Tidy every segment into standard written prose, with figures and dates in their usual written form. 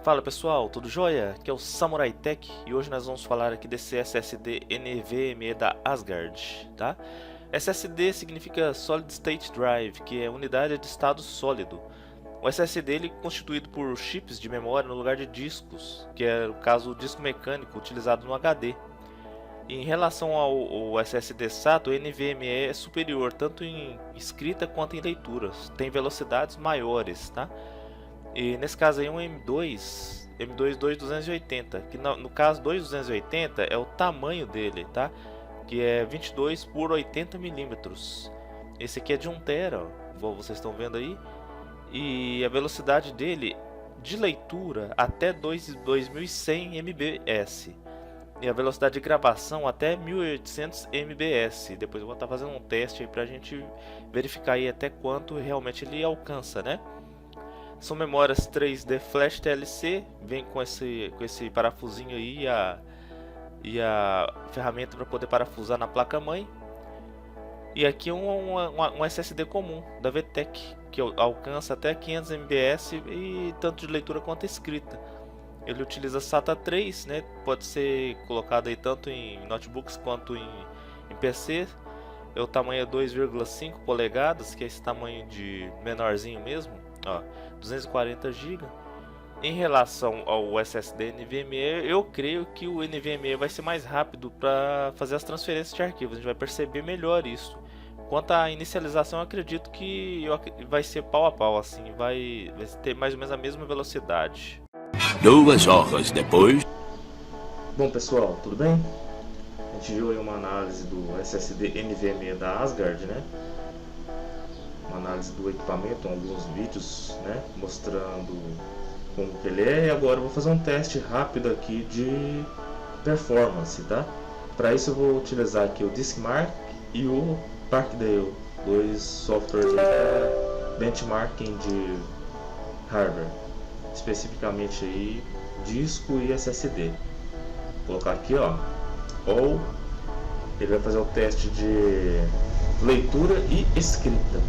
Fala pessoal, tudo jóia? Aqui é o Samurai Tech e hoje nós vamos falar aqui desse SSD NVMe da Asgard, tá? SSD significa Solid State Drive, que é unidade de estado sólido. O SSD ele é constituído por chips de memória no lugar de discos, que é o caso do disco mecânico utilizado no HD. Em relação ao SSD SATA, o NVMe é superior tanto em escrita quanto em leitura, tem velocidades maiores, tá? E nesse caso aí um M2 2280, que no caso 2280 é o tamanho dele, tá? Que é 22 por 80 milímetros. Esse aqui é de 1 tera, ó, igual vocês estão vendo aí. E a velocidade dele de leitura até 2100 mbps. E a velocidade de gravação até 1800 mbps. Depois eu vou estar fazendo um teste aí pra gente verificar aí até quanto realmente ele alcança, né? São memórias 3D Flash TLC, vem com esse parafusinho aí e a ferramenta para poder parafusar na placa-mãe. E aqui um SSD comum da VTech, que alcança até 500 mbps e tanto de leitura quanto escrita. Ele utiliza SATA 3, né? Pode ser colocado aí tanto em notebooks quanto em PC. O tamanho é 2,5 polegadas, que é esse tamanho de menorzinho mesmo, ó, 240 GB. Em relação ao SSD NVMe, eu creio que o NVMe vai ser mais rápido para fazer as transferências de arquivos. A gente vai perceber melhor isso. Quanto à inicialização, eu acredito que vai ser pau a pau, assim, vai ter mais ou menos a mesma velocidade. 2 horas depois. Bom pessoal, tudo bem? A gente viu aí uma análise do SSD NVMe da Asgard, né? Uma análise do equipamento, alguns vídeos, né? Mostrando como que ele é. E agora eu vou fazer um teste rápido aqui de performance, tá? Para isso eu vou utilizar aqui o Diskmark e o Parkdale, dois softwares para benchmarking de hardware, especificamente aí disco e SSD. Vou colocar aqui, ó. Ou ele vai fazer o teste de leitura e escrita.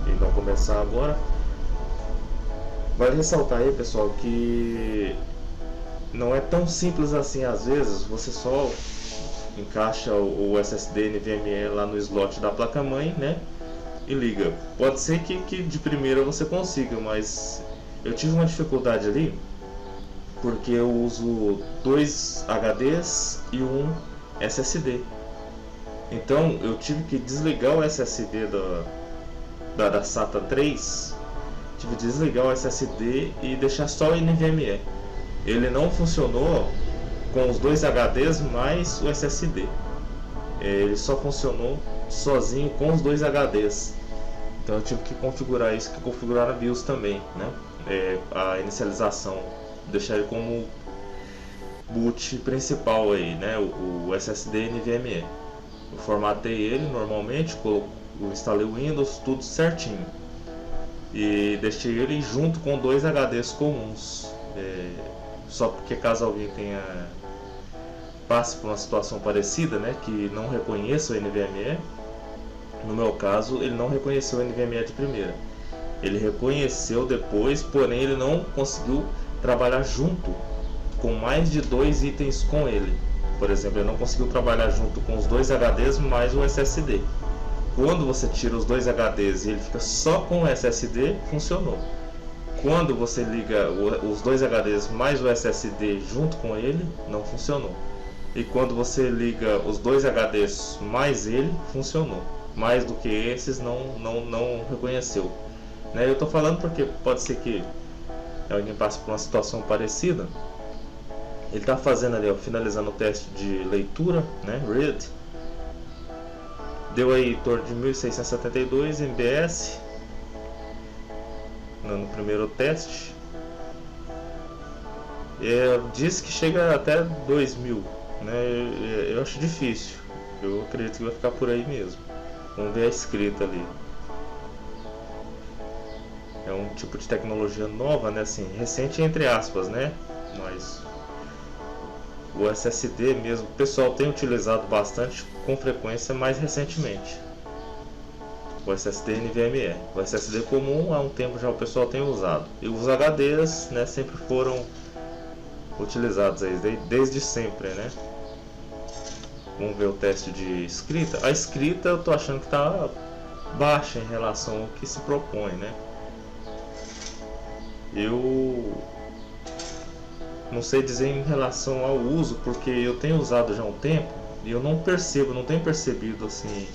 Ele vai começar agora. Vale ressaltar aí, pessoal, que não é tão simples assim. Às vezes você só encaixa o SSD NVMe lá no slot da placa-mãe, né? E liga. Pode ser que de primeira você consiga, mas eu tive uma dificuldade ali porque eu uso 2 HDs e um SSD. Então eu tive que desligar o SSD da SATA 3. Tive que desligar o SSD e deixar só o NVMe. Ele não funcionou com os 2 HDs mais o SSD. Ele só funcionou sozinho com os 2 HDs. Então eu tive que configurar isso, que configurar a BIOS também, né? A inicialização, deixar ele como boot principal aí, né? O SSD NVMe. Eu formatei ele normalmente, instalei o Windows, tudo certinho. E deixei ele junto com 2 HDs comuns. Só porque caso alguém passe por uma situação parecida, né? Que não reconheça o NVMe. No meu caso, ele não reconheceu o NVMe de primeira. Ele reconheceu depois, porém ele não conseguiu trabalhar junto com mais de 2 itens com ele. Por exemplo, ele não conseguiu trabalhar junto com os 2 HDs mais o SSD. Quando você tira os 2 HDs e ele fica só com o SSD, funcionou. Quando você liga os 2 HDs mais o SSD junto com ele, não funcionou. E quando você liga os 2 HDs mais ele, funcionou. Mais do que esses, não reconheceu. Né? Eu estou falando porque pode ser que alguém passe por uma situação parecida. Ele está fazendo ali, ó, finalizando o teste de leitura, né? Read. Deu aí em torno de 1672 mbps no primeiro teste. Diz que chega até 2000, né? Eu acho difícil. Eu acredito que vai ficar por aí mesmo. Vamos ver a escrita ali. É um tipo de tecnologia nova, né? Assim, recente entre aspas, né? Mas o SSD mesmo, o pessoal tem utilizado bastante com frequência mais recentemente. o SSD NVMe. O SSD comum há um tempo já o pessoal tem usado. E os HDs, né, sempre foram utilizados aí, desde sempre, né? Vamos ver o teste de escrita. A escrita eu tô achando que tá baixa em relação ao que se propõe, né? Eu não sei dizer em relação ao uso, porque eu tenho usado já há um tempo e eu não tenho percebido assim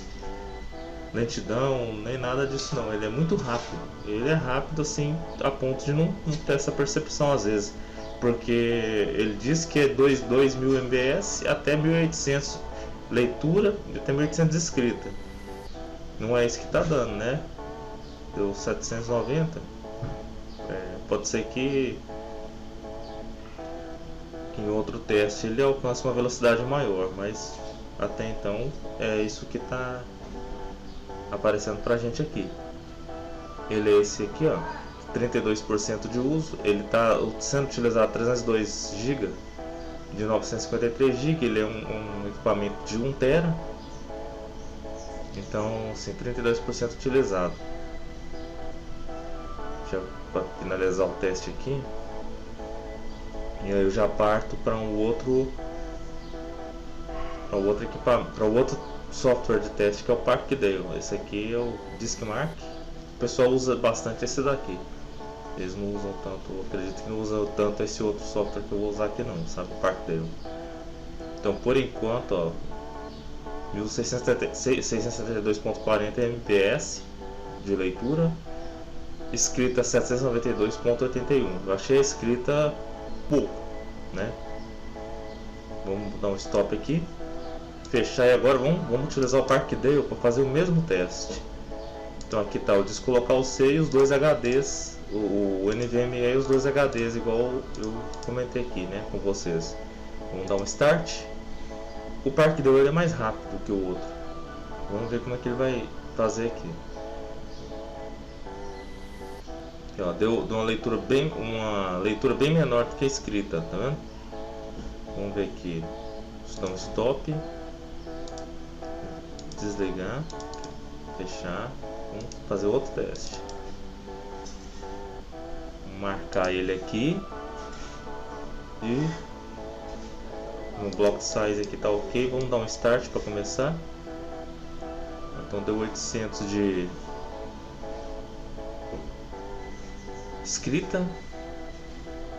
lentidão, nem nada disso não. Ele é muito rápido. Ele é rápido assim a ponto de não ter essa percepção às vezes. Porque ele diz que é 2.000 MBS até 1.800 leitura e até 1.800 escrita. Não é isso que está dando, né? Deu 790. Pode ser que em outro teste ele alcance uma velocidade maior, mas até então é isso que está aparecendo pra gente aqui. Ele é esse aqui, ó, 32% de uso. Ele está sendo utilizado 302 GB de 953 GB. Ele é um equipamento de 1 TB. Então, assim, 32% utilizado. Para finalizar o teste aqui, e aí eu já parto para um outro equipamento, para o outro software de teste, que é o Parkdale. Esse aqui é o Diskmark. O pessoal usa bastante esse daqui. Eles não usam tanto, eu acredito que não usam tanto esse outro software que eu vou usar aqui não, sabe, o Parkdale. Então, por enquanto, ó, 1672.40 MPS de leitura. Escrita 792.81. Eu achei a escrita pouco, né? Vamos dar um stop aqui, fechar, e agora vamos utilizar o Parkdale para fazer o mesmo teste. Então aqui está o descolocar o C e os dois HDs, o NVMe e os dois HDs, igual eu comentei aqui, né, com vocês. Vamos dar um start. O Parkdale ele é mais rápido que o outro. Vamos ver como é que ele vai fazer aqui. Aqui, ó, deu uma leitura bem menor do que a escrita, tá vendo? Vamos ver aqui. Então, stop, desligar, fechar. Vamos fazer outro teste. Vou marcar ele aqui e no block size aqui tá ok. Vamos dar um start para começar. Então deu 800 de escrita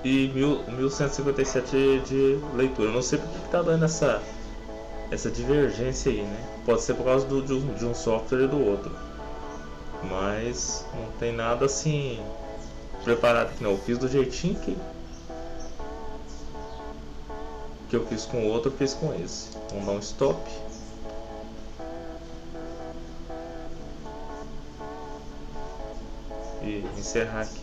e 1157 de leitura. Eu não sei porque que tá dando essa divergência aí, né? Pode ser por causa de um software e do outro, mas não tem nada assim preparado aqui não. Eu fiz do jeitinho que eu fiz com o outro, eu fiz com esse. Vamos dar um stop e encerrar aqui.